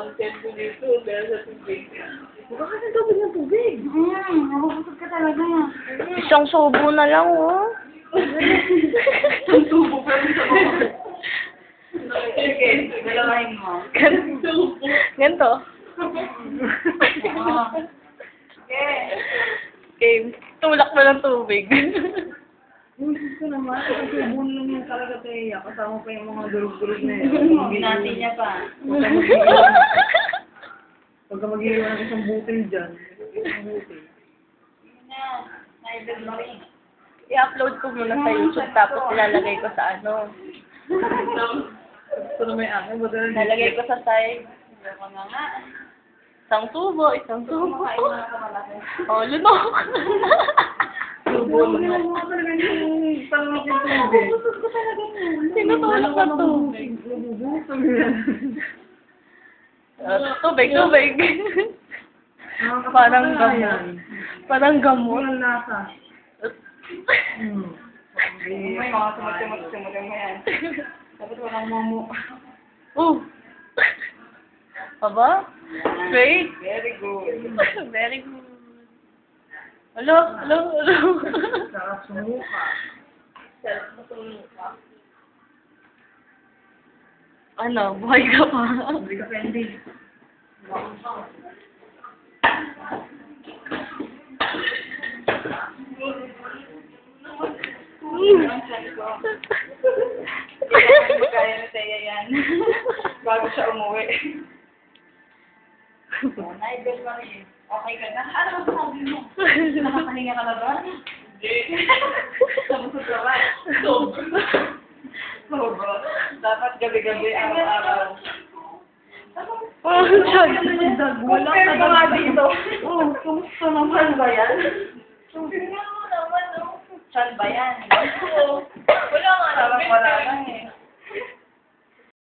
kontento dito dahil sa tubig. Bakit ang tubig ng tubig? Nabubusog ka talaga. Isang subo na lang, oh. Ang tubo pa rin sa mga. Okay, dalawahin mo. Ganito. Okay, tulak mo ng tubig. Yung gusto naman, ang tubo lang yung talaga tayo. Kasama pa yung mga durug-durug na yun. Binati niya pa. Pagka mag-iwan ng isang butil dyan, isang butil. Naibig mo rin. I-upload ko muna sa YouTube tapos ilalagay ko sa ano. Gusto na may akin, ba't na Ilalagay ko sa side. Ako na nga. Isang tubo, isang tubo. Kumakain mo na ka malaki. Oh, lunok. tubo lang. Ano talaga yung pangalak yung tubig? Busog ko talaga yun. Tinutulak ng tubig. Bubusog yan. Tubig. Parang gamot. Parang gamot. Walang lasa. May mga sumut mo yan. Dapat walang momo. Oh. Aba? Straight? Very good. Very good. Hello. Sarap sumuka. Ano, buhay ka pa? Hindi ka pendi. Ang chan ko. Hindi ko magkaya na Teya yan. Bago siya umuwi. Naibig mo rin. Okay ka na? Ano ba sabi mo? Nakakahinga ka na ba? Hindi. Sabusog ka ba? Sobra. Dapat gabi-gabi, araw-araw. Oh, Diyos. Wala ka ba dito? Oh, kumusta naman ba yan? Tingnan mo naman, no? Chan ba yan? Wala nga. Parang wala lang eh.